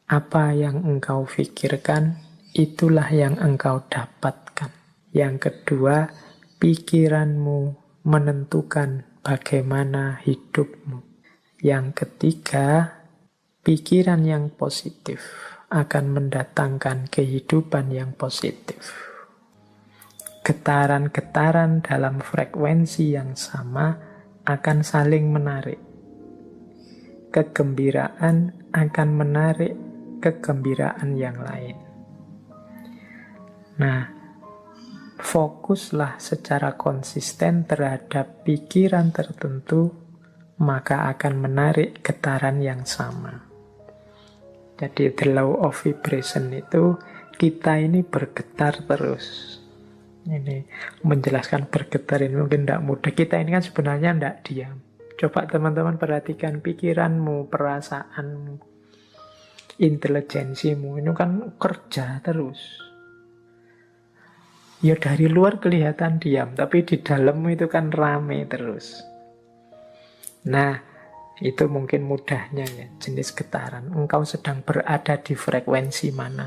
Apa yang engkau pikirkan, itulah yang engkau dapatkan. Yang kedua, pikiranmu menentukan bagaimana hidupmu. Yang ketiga, pikiran yang positif akan mendatangkan kehidupan yang positif. Getaran-getaran dalam frekuensi yang sama akan saling menarik. Kegembiraan akan menarik kegembiraan yang lain. Nah, fokuslah secara konsisten terhadap pikiran tertentu, maka akan menarik getaran yang sama. Jadi the law of vibration itu, kita ini bergetar terus. Ini menjelaskan bergetar ini mungkin tidak mudah. Kita ini kan sebenarnya tidak diam. Coba teman-teman perhatikan pikiranmu, perasaanmu, intelijensimu, ini kan kerja terus. Ya dari luar kelihatan diam, tapi di dalammu itu kan rame terus. Nah, itu mungkin mudahnya ya, jenis getaran. Engkau sedang berada di frekuensi mana?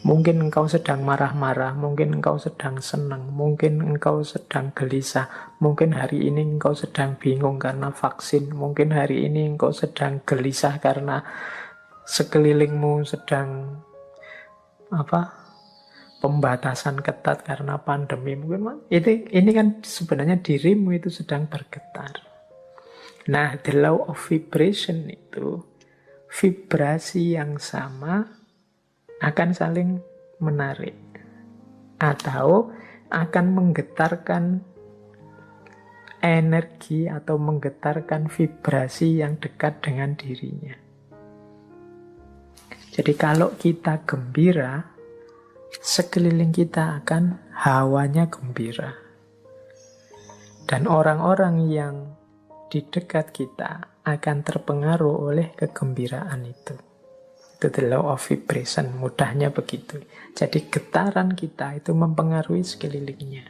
Mungkin engkau sedang marah-marah, mungkin engkau sedang senang, mungkin engkau sedang gelisah, mungkin hari ini engkau sedang bingung karena vaksin, mungkin hari ini engkau sedang gelisah karena sekelilingmu sedang pembatasan ketat karena pandemi. Mungkin ini kan sebenarnya dirimu itu sedang bergetar. Nah, the law of vibration itu, vibrasi yang sama akan saling menarik atau akan menggetarkan energi atau menggetarkan vibrasi yang dekat dengan dirinya. Jadi kalau kita gembira, sekeliling kita akan hawanya gembira. Dan orang-orang yang di dekat kita akan terpengaruh oleh kegembiraan itu. Itu the law of vibration, mudahnya begitu. Jadi getaran kita itu mempengaruhi sekelilingnya.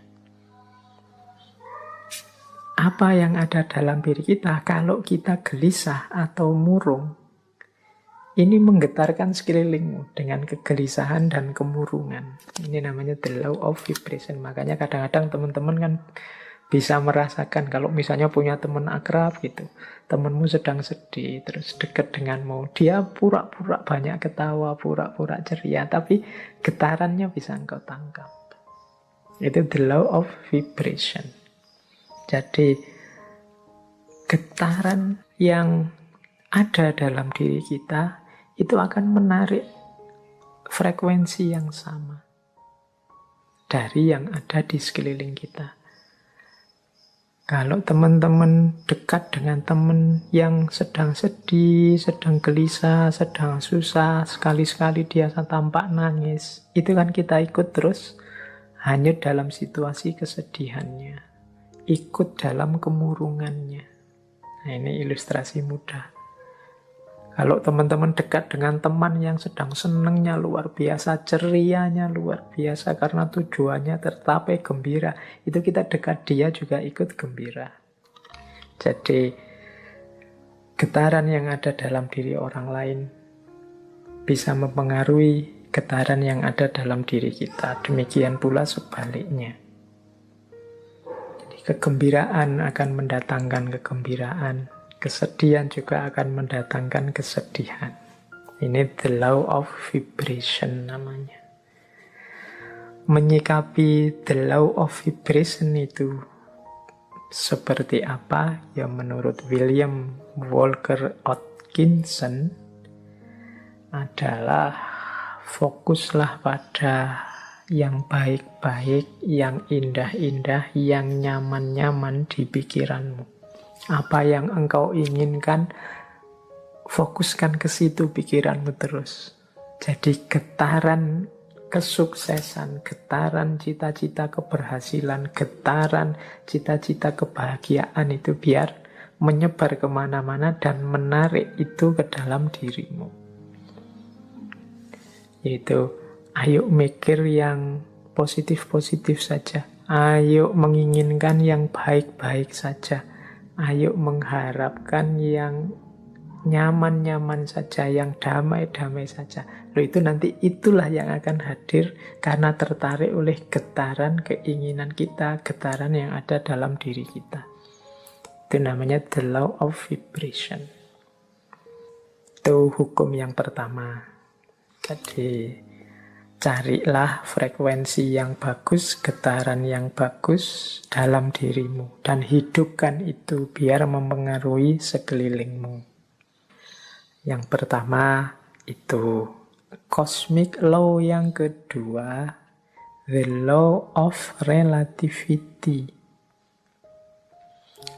Apa yang ada dalam diri kita, kalau kita gelisah atau murung, ini menggetarkan sekelilingmu dengan kegelisahan dan kemurungan. Ini namanya the law of vibration. Makanya kadang-kadang teman-teman kan bisa merasakan kalau misalnya punya teman akrab gitu, temanmu sedang sedih, terus dekat denganmu, dia pura-pura banyak ketawa, pura-pura ceria, tapi getarannya bisa engkau tangkap. Itu the law of vibration. Jadi getaran yang ada dalam diri kita itu akan menarik frekuensi yang sama dari yang ada di sekeliling kita. Kalau teman-teman dekat dengan teman yang sedang sedih, sedang gelisah, sedang susah, sekali-sekali dia tampak nangis, itu kan kita ikut terus hanyut dalam situasi kesedihannya, ikut dalam kemurungannya. Nah, ini ilustrasi mudah. Kalau teman-teman dekat dengan teman yang sedang senangnya luar biasa, cerianya luar biasa karena tujuannya tercapai gembira, itu kita dekat dia juga ikut gembira. Jadi getaran yang ada dalam diri orang lain bisa mempengaruhi getaran yang ada dalam diri kita. Demikian pula sebaliknya. Jadi kegembiraan akan mendatangkan kegembiraan. Kesedihan juga akan mendatangkan kesedihan. Ini the law of vibration namanya. Menyikapi the law of vibration itu seperti apa? Ya menurut William Walker Atkinson adalah fokuslah pada yang baik-baik, yang indah-indah, yang nyaman-nyaman di pikiranmu. Apa yang engkau inginkan, fokuskan ke situ pikiranmu terus. Jadi getaran kesuksesan, getaran cita-cita keberhasilan, getaran cita-cita kebahagiaan itu biar menyebar kemana-mana dan menarik itu ke dalam dirimu. Yaitu, ayo mikir yang positif-positif saja. Ayo menginginkan yang baik-baik saja. Ayo mengharapkan yang nyaman-nyaman saja, yang damai-damai saja. Loh, itu nanti itulah yang akan hadir karena tertarik oleh getaran keinginan kita, getaran yang ada dalam diri kita. Itu namanya the law of vibration. Itu hukum yang pertama. Jadi carilah frekuensi yang bagus, getaran yang bagus dalam dirimu. Dan hidupkan itu biar mempengaruhi sekelilingmu. Yang pertama itu cosmic law, yang kedua the law of relativity.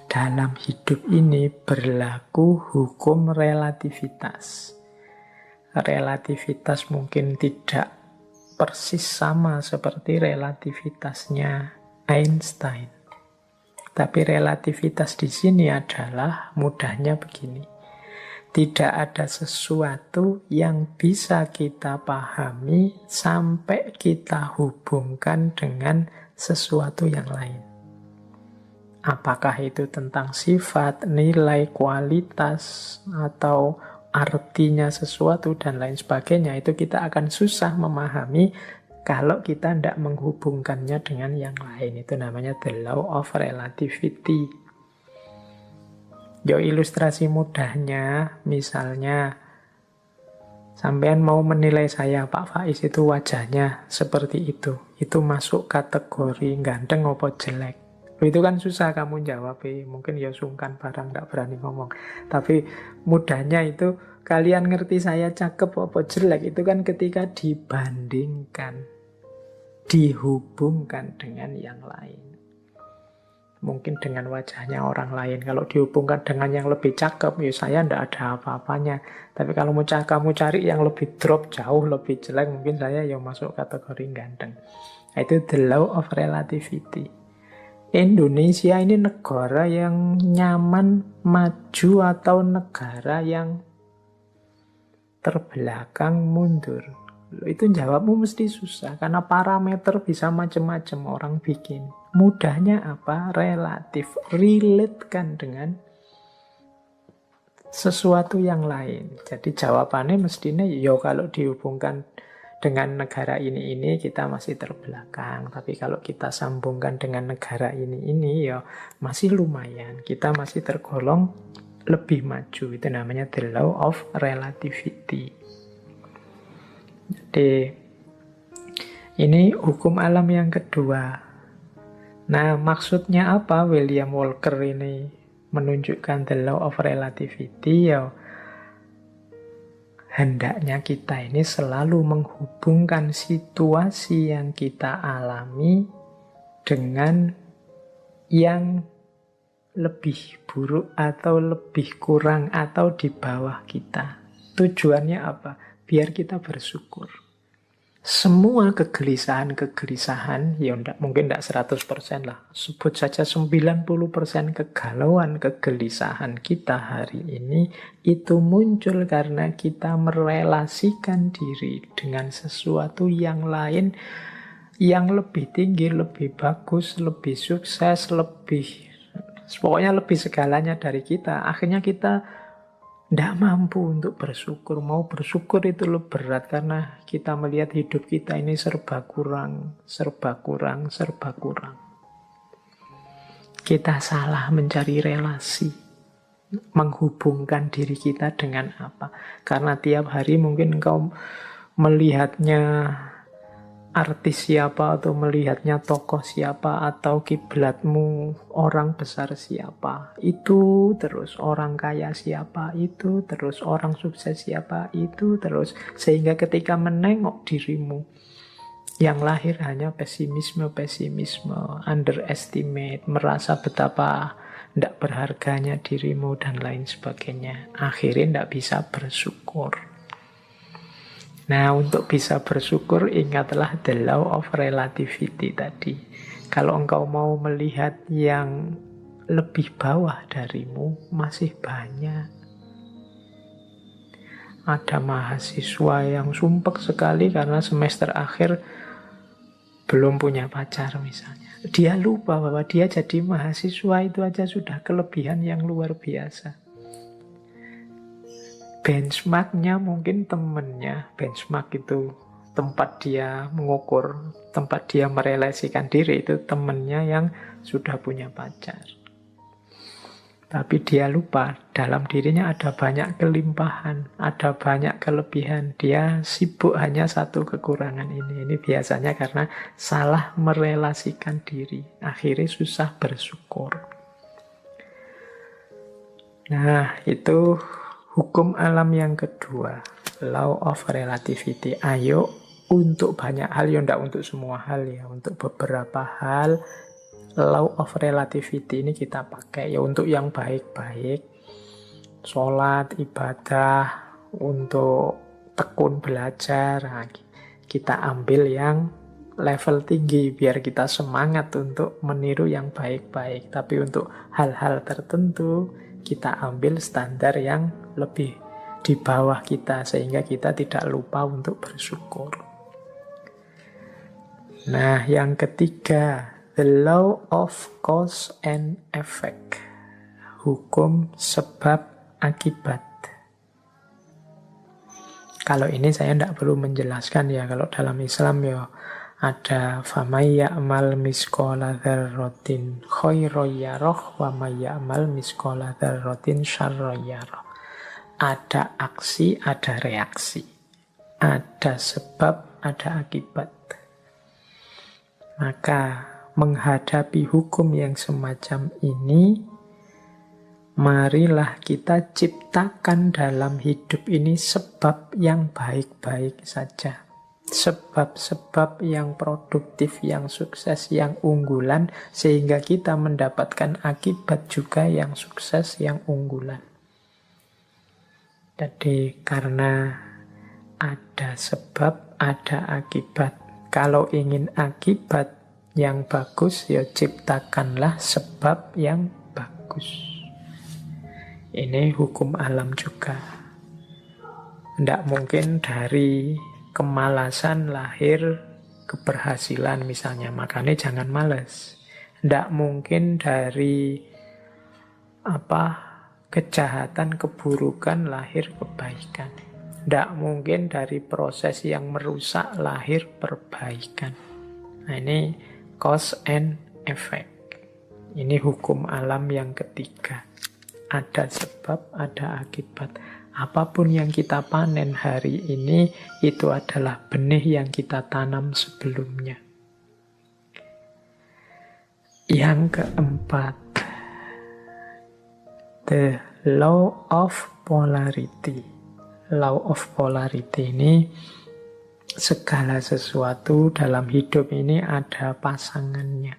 Dalam hidup ini berlaku hukum relativitas. Relativitas mungkin tidak persis sama seperti relativitasnya Einstein. Tapi relativitas di sini adalah mudahnya begini. Tidak ada sesuatu yang bisa kita pahami sampai kita hubungkan dengan sesuatu yang lain. Apakah itu tentang sifat, nilai, kualitas, atau artinya sesuatu, dan lain sebagainya, itu kita akan susah memahami kalau kita tidak menghubungkannya dengan yang lain. Itu namanya the law of relativity. Yo, ilustrasi mudahnya, misalnya sampean mau menilai saya, Pak Faiz itu wajahnya seperti itu masuk kategori ganteng apa jelek? Itu kan susah kamu jawab, mungkin ya sungkan barang, gak berani ngomong. Tapi mudahnya itu, kalian ngerti saya cakep apa jelek, itu kan ketika dibandingkan, dihubungkan dengan yang lain. Mungkin dengan wajahnya orang lain. Kalau dihubungkan dengan yang lebih cakep, ya saya ndak ada apa-apanya. Tapi kalau kamu cari yang lebih drop, jauh lebih jelek, mungkin saya ya masuk kategori ganteng. Itu the law of relativity. Indonesia ini negara yang nyaman, maju, atau negara yang terbelakang, mundur? Itu jawabmu mesti susah, karena parameter bisa macam-macam orang bikin. Mudahnya apa? Relatif. Relate-kan dengan sesuatu yang lain. Jadi jawabannya mestinya, yo kalau dihubungkan dengan negara ini kita masih terbelakang. Tapi kalau kita sambungkan dengan negara ini ya masih lumayan. Kita masih tergolong lebih maju. Itu namanya the law of relativity. Jadi ini hukum alam yang kedua. Nah, maksudnya apa William Walker ini menunjukkan the law of relativity? Ya, hendaknya kita ini selalu menghubungkan situasi yang kita alami dengan yang lebih buruk atau lebih kurang atau di bawah kita. Tujuannya apa? Biar kita bersyukur. Semua kegelisahan, ya mungkin tidak 100% lah, sebut saja 90% kegalauan, kegelisahan kita hari ini, itu muncul karena kita merelasikan diri dengan sesuatu yang lain, yang lebih tinggi, lebih bagus, lebih sukses, pokoknya lebih segalanya dari kita. Akhirnya kita tidak mampu untuk bersyukur. Mau bersyukur itu lebih berat karena kita melihat hidup kita ini serba kurang, serba kurang, serba kurang. Kita salah mencari relasi, menghubungkan diri kita dengan apa. Karena tiap hari mungkin engkau melihatnya artis siapa, atau melihatnya tokoh siapa, atau kiblatmu orang besar siapa, itu terus orang kaya siapa, itu terus orang sukses siapa, itu terus, sehingga ketika menengok dirimu yang lahir hanya pesimisme, underestimate, merasa betapa tidak berharganya dirimu dan lain sebagainya, akhirnya tidak bisa bersyukur. Nah, untuk bisa bersyukur, ingatlah the law of relativity tadi. Kalau engkau mau melihat yang lebih bawah darimu, masih banyak. Ada mahasiswa yang sumpek sekali karena semester akhir belum punya pacar misalnya. Dia lupa bahwa dia jadi mahasiswa itu aja sudah kelebihan yang luar biasa. benchmarknya mungkin temennya. Benchmark itu tempat dia mengukur, tempat dia merelasikan diri, itu temennya yang sudah punya pacar. Tapi dia lupa, dalam dirinya ada banyak kelimpahan, ada banyak kelebihan. Dia sibuk hanya satu kekurangan ini. Ini biasanya karena salah merelasikan diri. Akhirnya susah bersyukur. Nah, itu hukum alam yang kedua. Law of relativity. Ayo, untuk banyak hal, ya enggak untuk semua hal ya. Untuk beberapa hal, law of relativity ini kita pakai ya untuk yang baik-baik, sholat, ibadah, untuk tekun belajar. Nah, kita ambil yang level tinggi biar kita semangat untuk meniru yang baik-baik. Tapi untuk hal-hal tertentu kita ambil standar yang lebih di bawah kita sehingga kita tidak lupa untuk bersyukur. Nah, yang ketiga, the law of cause and effect. Hukum sebab akibat. Kalau ini saya tidak perlu menjelaskan ya. Kalau dalam Islam ya ada famay ya'mal misqala dzarratin khairan yarah wa may ya'mal misqala dzarratin syarran yarah. Ada aksi, ada reaksi. Ada sebab, ada akibat. Maka menghadapi hukum yang semacam ini, marilah kita ciptakan dalam hidup ini sebab yang baik-baik saja. Sebab-sebab yang produktif, yang sukses, yang unggulan, sehingga kita mendapatkan akibat juga yang sukses, yang unggulan. Jadi karena ada sebab, ada akibat. Kalau ingin akibat yang bagus, ya ciptakanlah sebab yang bagus. Ini hukum alam juga. Tidak mungkin dari kemalasan lahir keberhasilan misalnya. Makanya jangan malas. Tidak mungkin dari kejahatan, keburukan lahir kebaikan. Tidak mungkin dari proses yang merusak lahir perbaikan. Nah, ini cause and effect. Ini hukum alam yang ketiga. Ada sebab, ada akibat. Apapun yang kita panen hari ini, itu adalah benih yang kita tanam sebelumnya. Yang keempat, the law of polarity. Law of polarity ini, segala sesuatu dalam hidup ini ada pasangannya.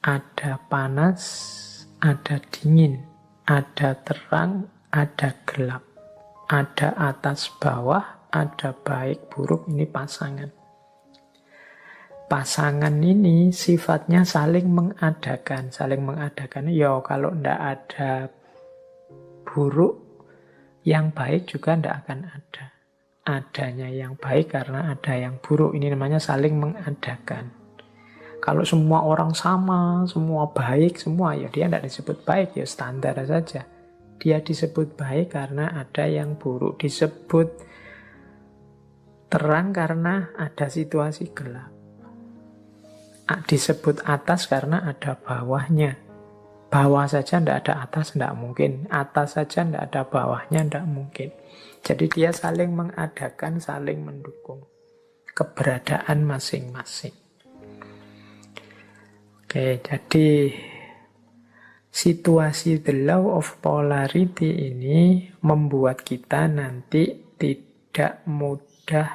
Ada panas, ada dingin, ada terang, ada gelap. Ada atas bawah, ada baik buruk, ini pasangan. Pasangan ini sifatnya saling mengadakan. Saling mengadakan, ya kalau tidak ada buruk, yang baik juga tidak akan ada. Adanya yang baik karena ada yang buruk. Ini namanya saling mengadakan. Kalau semua orang sama, semua baik, semua, ya dia tidak disebut baik, ya standar saja. Dia disebut baik karena ada yang buruk. Disebut terang karena ada situasi gelap. Disebut atas karena ada bawahnya. Bawah saja tidak ada atas, tidak mungkin. Atas saja tidak ada bawahnya, tidak mungkin. Jadi dia saling mengadakan, saling mendukung keberadaan masing-masing. Oke, jadi situasi the law of polarity ini membuat kita nanti tidak mudah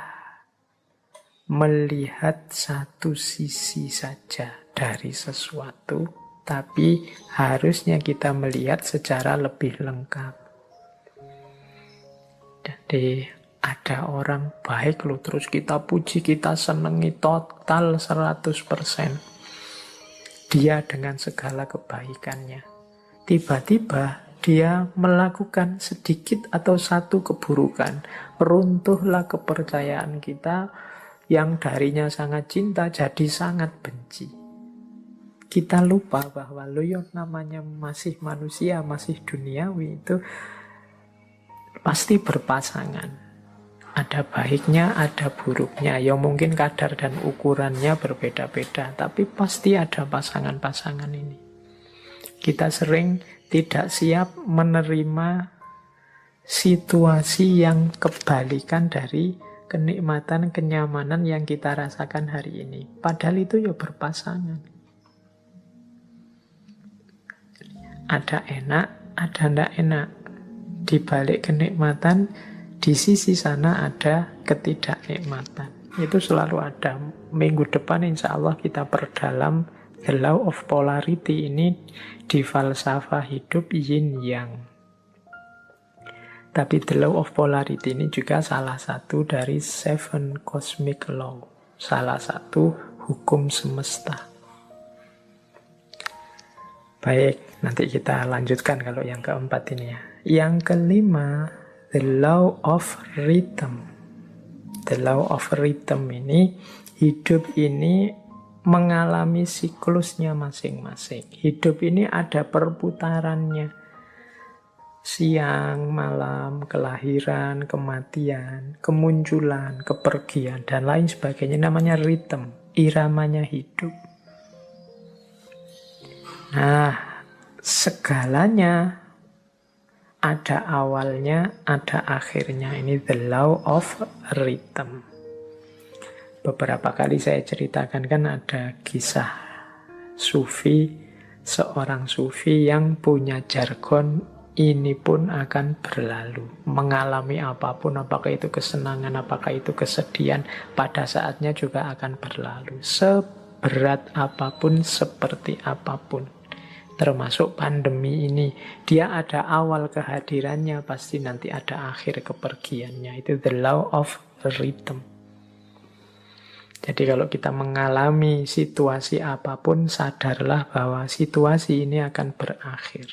melihat satu sisi saja dari sesuatu, tapi harusnya kita melihat secara lebih lengkap. Jadi ada orang baik loh, terus kita puji, kita senangi total 100%. Dia dengan segala kebaikannya. Tiba-tiba dia melakukan sedikit atau satu keburukan. Runtuhlah kepercayaan kita yang darinya sangat cinta jadi sangat benci. Kita lupa bahwa namanya masih manusia, masih duniawi, itu pasti berpasangan. Ada baiknya, ada buruknya. Ya mungkin kadar dan ukurannya berbeda-beda, tapi pasti ada pasangan-pasangan ini. Kita sering tidak siap menerima situasi yang kebalikan dari kenikmatan, kenyamanan yang kita rasakan hari ini. Padahal itu ya berpasangan. Ada enak, ada ndak enak. Di balik kenikmatan, di sisi sana ada ketidaknikmatan. Itu selalu ada. Minggu depan insya Allah kita perdalam the law of polarity ini di falsafah hidup yin yang. Tapi the law of polarity ini juga salah satu dari 7 cosmic law. Salah satu hukum semesta. Baik, nanti kita lanjutkan kalau yang keempat ini ya. Yang kelima, the law of rhythm. The law of rhythm ini, hidup ini mengalami siklusnya masing-masing. Hidup ini ada perputarannya. Siang, malam, kelahiran, kematian, kemunculan, kepergian, dan lain sebagainya. Namanya rhythm, iramanya hidup. Nah, segalanya ada awalnya, ada akhirnya. Ini the law of rhythm. Beberapa kali saya ceritakan kan ada kisah sufi, seorang sufi yang punya jargon, ini pun akan berlalu. Mengalami apapun, apakah itu kesenangan, apakah itu kesedihan, pada saatnya juga akan berlalu. Seberat apapun, seperti apapun. Termasuk pandemi ini, dia ada awal kehadirannya, pasti nanti ada akhir kepergiannya. Itu the law of rhythm. Jadi kalau kita mengalami situasi apapun, sadarlah bahwa situasi ini akan berakhir.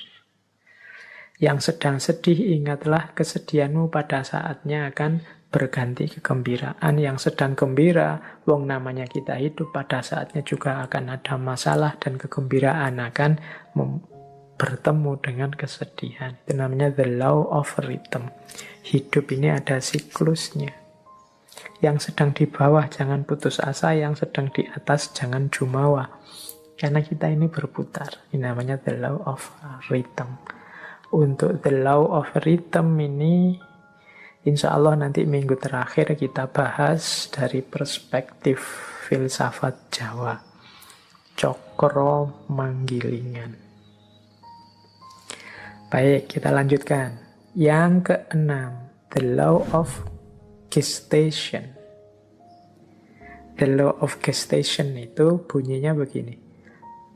Yang sedang sedih, ingatlah kesedihanmu pada saatnya akan berganti kegembiraan. Yang sedang gembira, wong namanya kita hidup, pada saatnya juga akan ada masalah dan kegembiraan akan bertemu dengan kesedihan. Itu namanya the law of rhythm. Hidup ini ada siklusnya. Yang sedang di bawah jangan putus asa, yang sedang di atas jangan jumawa. Karena kita ini berputar. Ini namanya the law of rhythm. Untuk the law of rhythm ini, insya Allah nanti minggu terakhir kita bahas dari perspektif filsafat Jawa. Cokro Manggilingan. Baik, kita lanjutkan. Yang keenam, the law of gestation. The law of gestation itu bunyinya begini.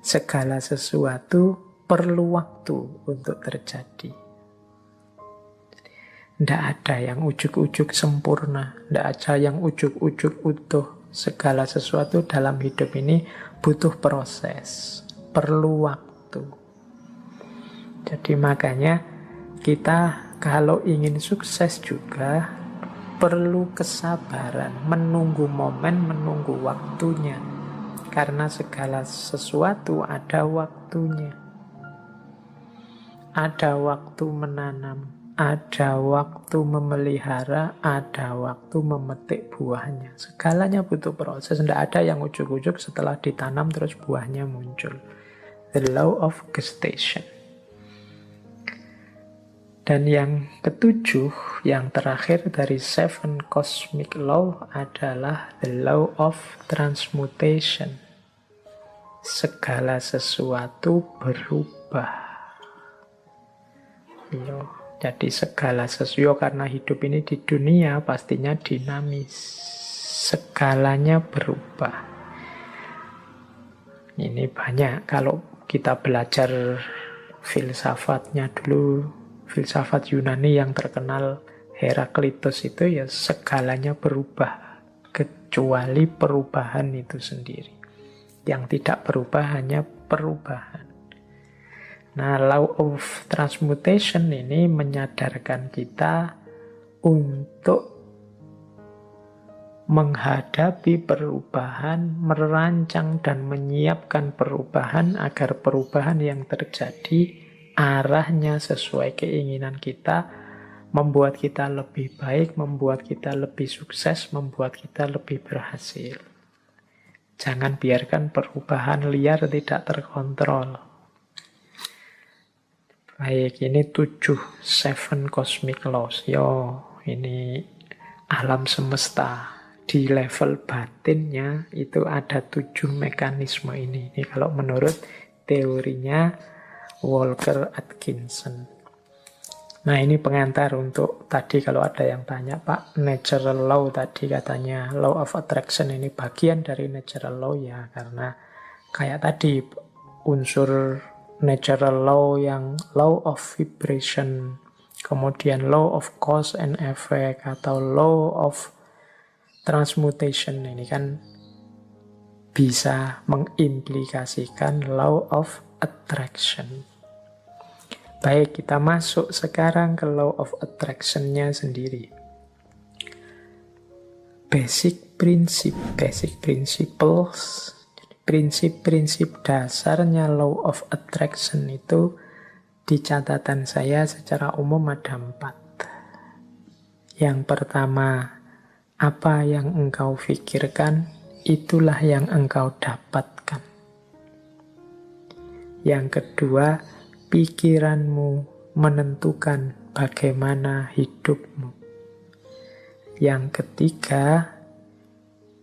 Segala sesuatu perlu waktu untuk terjadi. Tidak ada yang ujuk-ujuk sempurna. Tidak ada yang ujuk-ujuk utuh. Segala sesuatu dalam hidup ini butuh proses. Perlu waktu. Jadi makanya kita kalau ingin sukses juga perlu kesabaran. Menunggu momen, menunggu waktunya. Karena segala sesuatu ada waktunya. Ada waktu menanam, ada waktu memelihara, ada waktu memetik buahnya. Segalanya butuh proses. Tidak ada yang ujuk-ujuk setelah ditanam terus buahnya muncul. The law of gestation. Dan yang ketujuh, yang terakhir dari 7 cosmic law adalah the law of transmutation. Segala sesuatu berubah. Jadi segala sesuatu, karena hidup ini di dunia pastinya dinamis. Segalanya berubah. Ini banyak. Kalau kita belajar filsafatnya dulu, filsafat Yunani yang terkenal Heraklitus itu ya segalanya berubah. Kecuali perubahan itu sendiri. Yang tidak berubah hanya perubahan. Nah, law of transmutation ini menyadarkan kita untuk menghadapi perubahan, merancang dan menyiapkan perubahan agar perubahan yang terjadi arahnya sesuai keinginan kita, membuat kita lebih baik, membuat kita lebih sukses, membuat kita lebih berhasil. Jangan biarkan perubahan liar tidak terkontrol. Baik, ini 7 cosmic laws. Yo, ini alam semesta. Di level batinnya itu ada 7 mekanisme ini. Ini kalau menurut teorinya Walker Atkinson. Nah, ini pengantar untuk tadi kalau ada yang tanya, Pak, natural law tadi katanya law of attraction ini bagian dari natural law ya, karena kayak tadi unsur natural law yang law of vibration, kemudian law of cause and effect atau law of transmutation ini kan bisa mengimplikasikan law of attraction. Baik, kita masuk sekarang ke law of attraction-nya sendiri. Basic principles, prinsip-prinsip dasarnya law of attraction itu di catatan saya secara umum ada 4. Yang pertama, apa yang engkau pikirkan, itulah yang engkau dapatkan. Yang kedua, pikiranmu menentukan bagaimana hidupmu. Yang ketiga,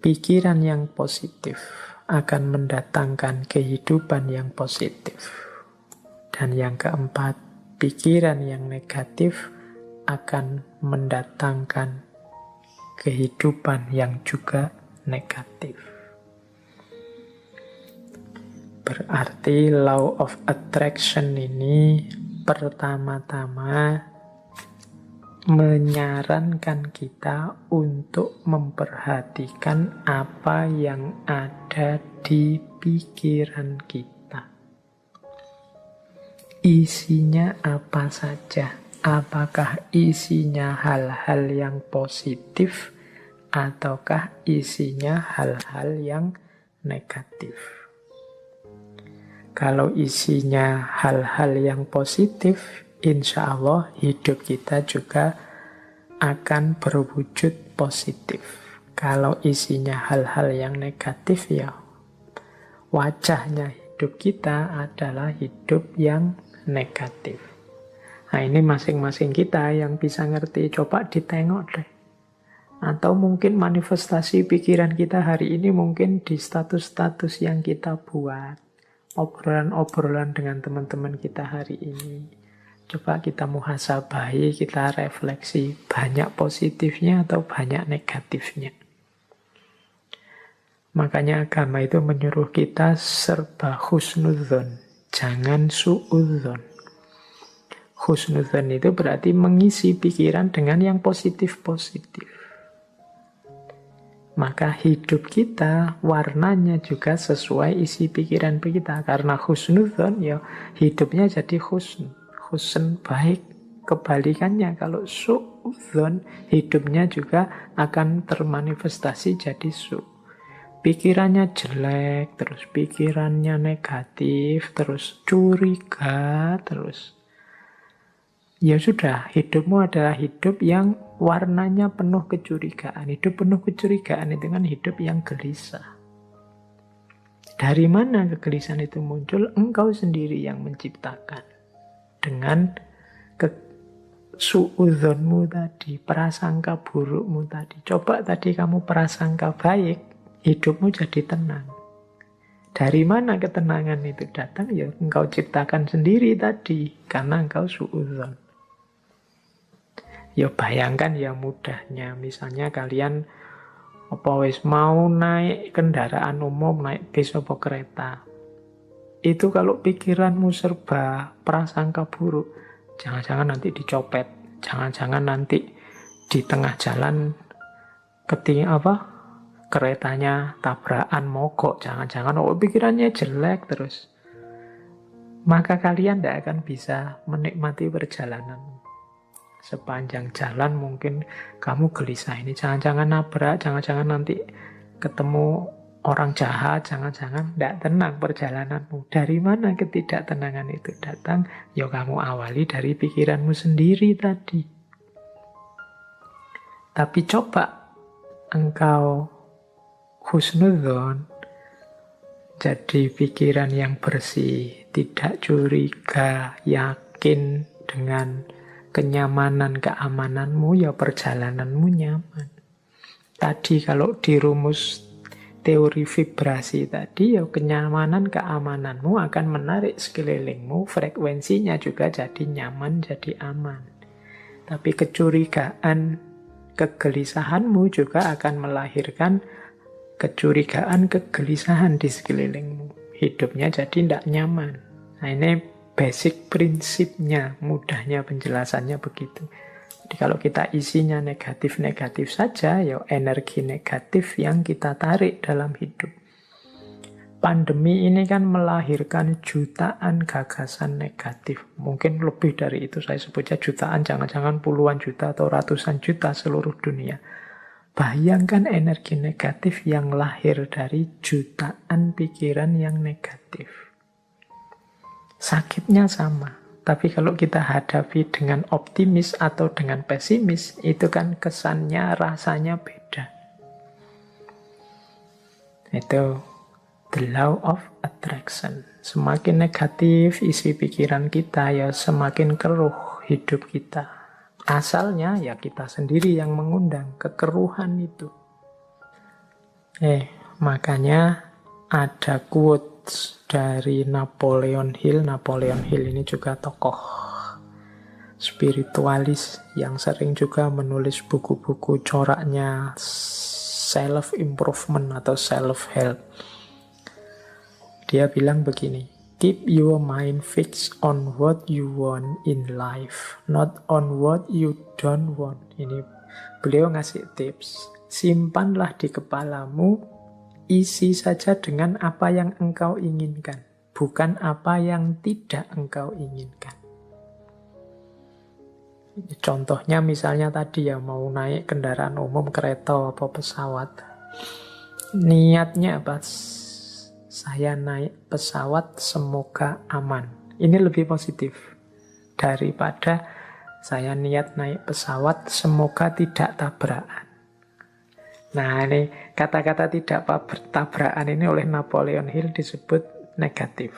pikiran yang positif akan mendatangkan kehidupan yang positif. Dan yang keempat, pikiran yang negatif akan mendatangkan kehidupan yang juga negatif. Berarti law of attraction ini pertama-tama menyarankan kita untuk memperhatikan apa yang ada di pikiran kita. Isinya apa saja? Apakah isinya hal-hal yang positif ataukah isinya hal-hal yang negatif? Kalau isinya hal-hal yang positif, insya Allah hidup kita juga akan berwujud positif. Kalau isinya hal-hal yang negatif, ya wajahnya hidup kita adalah hidup yang negatif. Nah, ini masing-masing kita yang bisa ngerti. Coba ditengok deh. Atau mungkin manifestasi pikiran kita hari ini mungkin di status-status yang kita buat. Obrolan-obrolan dengan teman-teman kita hari ini. Coba kita muhasabahi, kita refleksi. Banyak positifnya atau banyak negatifnya. Makanya agama itu menyuruh kita serba husnudzon. Jangan suudzon. Husnudzon itu berarti mengisi pikiran dengan yang positif-positif. Maka hidup kita warnanya juga sesuai isi pikiran kita. Karena husnudzon, ya hidupnya jadi husn. Husn baik. Kebalikannya kalau suudzon, hidupnya juga akan termanifestasi jadi su. Pikirannya jelek, terus pikirannya negatif, terus curiga, terus ya sudah, hidupmu adalah hidup yang warnanya penuh kecurigaan. Hidup penuh kecurigaan itu kan hidup yang gelisah. Dari mana kegelisahan itu muncul? Engkau sendiri yang menciptakan. Dengan suudzonmu tadi, prasangka burukmu tadi. Coba tadi kamu prasangka baik, hidupmu jadi tenang. Dari mana ketenangan itu datang? Ya engkau ciptakan sendiri tadi, karena engkau suudzon. Ya bayangkan ya mudahnya, misalnya kalian mau naik kendaraan umum, naik bis atau kereta. Itu kalau pikiranmu serba prasangka buruk, jangan-jangan nanti dicopet, jangan-jangan nanti di tengah jalan keretanya tabrakan mogok, jangan-jangan pikirannya jelek terus. Maka kalian tidak akan bisa menikmati perjalanan. Sepanjang jalan mungkin kamu gelisah ini, jangan-jangan nabrak, jangan-jangan nanti ketemu orang jahat, jangan-jangan tidak tenang perjalananmu. Dari mana ketidaktenangan itu datang? Ya kamu awali dari pikiranmu sendiri tadi. Tapi coba engkau husnudzon, jadi pikiran yang bersih, tidak curiga, yakin dengan kenyamanan, keamananmu, ya perjalananmu nyaman. Tadi kalau dirumus teori vibrasi tadi, ya kenyamanan, keamananmu akan menarik sekelilingmu, frekuensinya juga jadi nyaman, jadi aman. Tapi kecurigaan, kegelisahanmu juga akan melahirkan kecurigaan, kegelisahan di sekelilingmu. Hidupnya jadi tidak nyaman. Nah, ini basic prinsipnya, mudahnya penjelasannya begitu. Jadi kalau kita isinya negatif-negatif saja, ya energi negatif yang kita tarik dalam hidup. Pandemi ini kan melahirkan jutaan gagasan negatif. Mungkin lebih dari itu, saya sebutnya jutaan, jangan-jangan puluhan juta atau ratusan juta seluruh dunia. Bayangkan energi negatif yang lahir dari jutaan pikiran yang negatif. Sakitnya sama. Tapi kalau kita hadapi dengan optimis atau dengan pesimis, itu kan kesannya, rasanya beda. Itu the law of attraction. Semakin negatif isi pikiran kita, ya semakin keruh hidup kita. Asalnya ya kita sendiri yang mengundang kekeruhan itu. Makanya ada quotes dari Napoleon Hill. Napoleon Hill ini juga tokoh spiritualis yang sering juga menulis buku-buku coraknya self-improvement atau self-help. Dia bilang begini, keep your mind fixed on what you want in life, not on what you don't want. Ini beliau ngasih tips. Simpanlah di kepalamu, isi saja dengan apa yang engkau inginkan, bukan apa yang tidak engkau inginkan. Contohnya misalnya tadi ya, mau naik kendaraan umum, kereta atau pesawat. Niatnya apa? Saya naik pesawat semoga aman. Ini lebih positif daripada saya niat naik pesawat semoga tidak tabrakan. Nah, ini kata-kata tidak tabrakan ini oleh Napoleon Hill disebut negatif.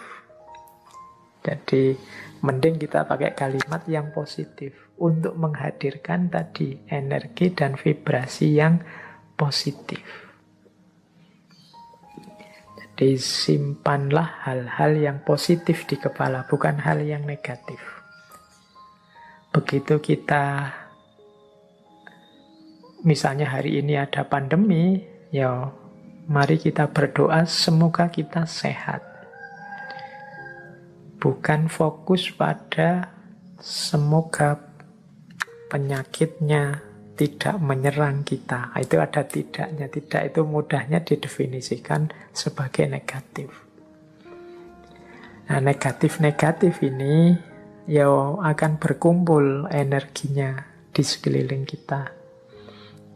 Jadi mending kita pakai kalimat yang positif untuk menghadirkan tadi energi dan vibrasi yang positif. Jadi simpanlah hal-hal yang positif di kepala, bukan hal yang negatif. Begitu kita, misalnya hari ini ada pandemi, ya mari kita berdoa semoga kita sehat. Bukan fokus pada semoga penyakitnya tidak menyerang kita. Itu ada tidaknya. Tidak itu mudahnya didefinisikan sebagai negatif. Nah, negatif-negatif ini ya akan berkumpul energinya di sekeliling kita.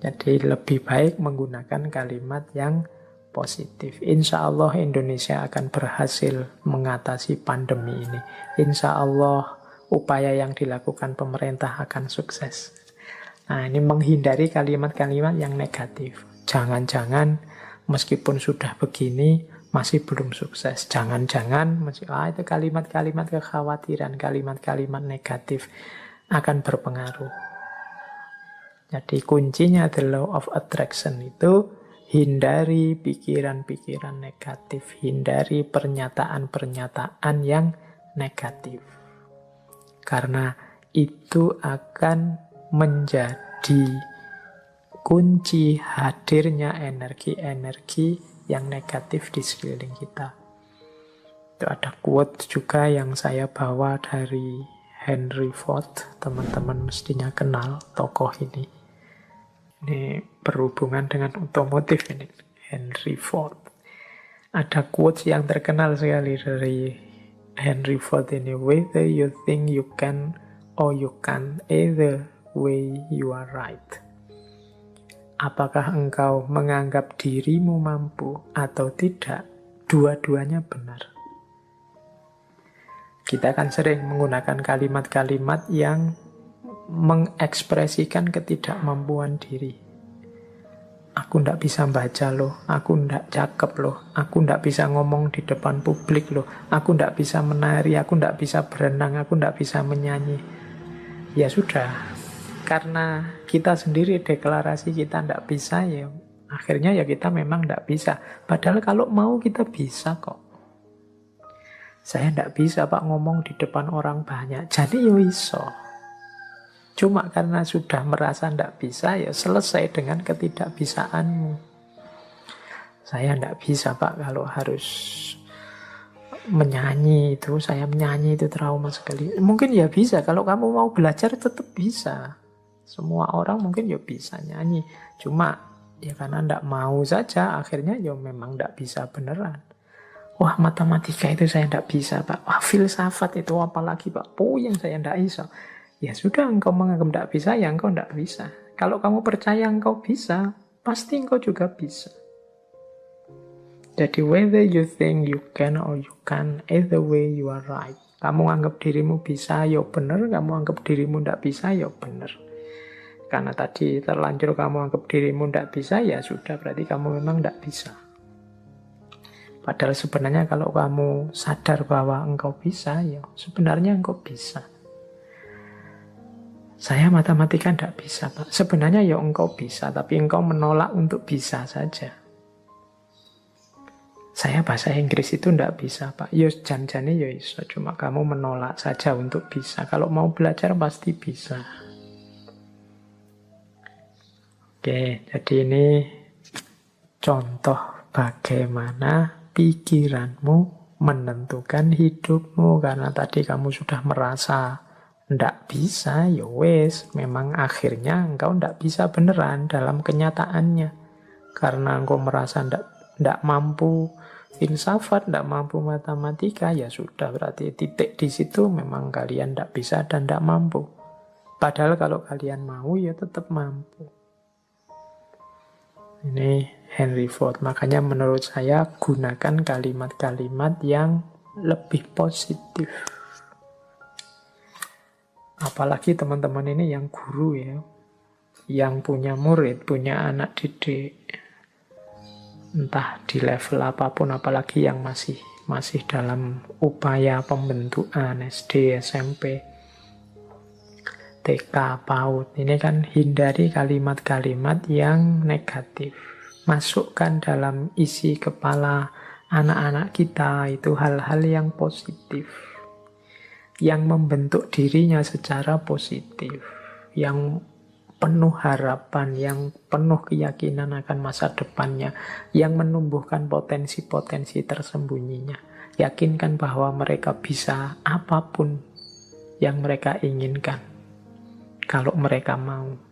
Jadi lebih baik menggunakan kalimat yang positif. Insya Allah Indonesia akan berhasil mengatasi pandemi ini. Insya Allah upaya yang dilakukan pemerintah akan sukses. Nah, ini menghindari kalimat-kalimat yang negatif. Jangan-jangan meskipun sudah begini masih belum sukses. Jangan-jangan itu kalimat-kalimat kekhawatiran, kalimat-kalimat negatif akan berpengaruh. Jadi kuncinya the law of attraction itu hindari pikiran-pikiran negatif, hindari pernyataan-pernyataan yang negatif. Karena itu akan menjadi kunci hadirnya energi-energi yang negatif di sekeliling kita. Itu ada quote juga yang saya bawa dari Henry Ford. Teman-teman mestinya kenal tokoh ini. Ini berhubungan dengan otomotif ini. Henry Ford. Ada quotes yang terkenal sekali dari Henry Ford ini. Whether you think you can or you can't, either way you are right. Apakah engkau menganggap dirimu mampu atau tidak, dua-duanya benar. Kita kan sering menggunakan kalimat-kalimat yang mengekspresikan ketidakmampuan diri. Aku ndak bisa baca loh, aku ndak cakep loh, aku ndak bisa ngomong di depan publik loh, aku ndak bisa menari, aku ndak bisa berenang, aku ndak bisa menyanyi. Ya sudah, karena kita sendiri deklarasi kita ndak bisa, ya akhirnya ya kita memang ndak bisa. Padahal kalau mau kita bisa kok. Saya ndak bisa Pak ngomong di depan orang banyak, jadi yo iso. Cuma karena sudah merasa ndak bisa, ya selesai dengan ketidakbisaanmu. Saya ndak bisa Pak kalau harus menyanyi itu, saya menyanyi itu trauma sekali. Mungkin ya bisa, kalau kamu mau belajar tetap bisa. Semua orang mungkin ya bisa nyanyi. Cuma ya karena ndak mau saja, akhirnya ya memang ndak bisa beneran. Wah, matematika itu saya ndak bisa Pak. Wah, filsafat itu apalagi Pak. Puyeng saya ndak bisa. Ya sudah, engkau menganggap tidak bisa, ya engkau tidak bisa. Kalau kamu percaya engkau bisa, pasti engkau juga bisa. Jadi whether you think you can or you can't, either way you are right. Kamu anggap dirimu bisa, ya benar. Kamu anggap dirimu tidak bisa, ya benar. Karena tadi terlanjur kamu anggap dirimu tidak bisa, ya sudah, berarti kamu memang tidak bisa. Padahal sebenarnya kalau kamu sadar bahwa engkau bisa, ya sebenarnya engkau bisa. Saya matematika tidak bisa, Pak. Sebenarnya ya engkau bisa, tapi engkau menolak untuk bisa saja. Saya bahasa Inggris itu tidak bisa, Pak. Ya jan-jane ya iso, cuma kamu menolak saja untuk bisa. Kalau mau belajar pasti bisa. Oke, jadi ini contoh bagaimana pikiranmu menentukan hidupmu. Karena tadi kamu sudah merasa ndak bisa, ya wes, memang akhirnya engkau ndak bisa beneran dalam kenyataannya. Karena engkau merasa ndak mampu filsafat, ndak mampu matematika, ya sudah, berarti titik di situ memang kalian ndak bisa dan ndak mampu. Padahal kalau kalian mau, ya tetap mampu. Ini Henry Ford. Makanya menurut saya gunakan kalimat-kalimat yang lebih positif. Apalagi teman-teman ini yang guru ya, yang punya murid, punya anak didik, entah di level apapun, apalagi yang masih dalam upaya pembentukan SD, SMP, TK, PAUD. Ini kan hindari kalimat-kalimat yang negatif. Masukkan dalam isi kepala anak-anak kita itu hal-hal yang positif, yang membentuk dirinya secara positif, yang penuh harapan, yang penuh keyakinan akan masa depannya, yang menumbuhkan potensi-potensi tersembunyinya. Yakinkan bahwa mereka bisa apapun yang mereka inginkan, kalau mereka mau.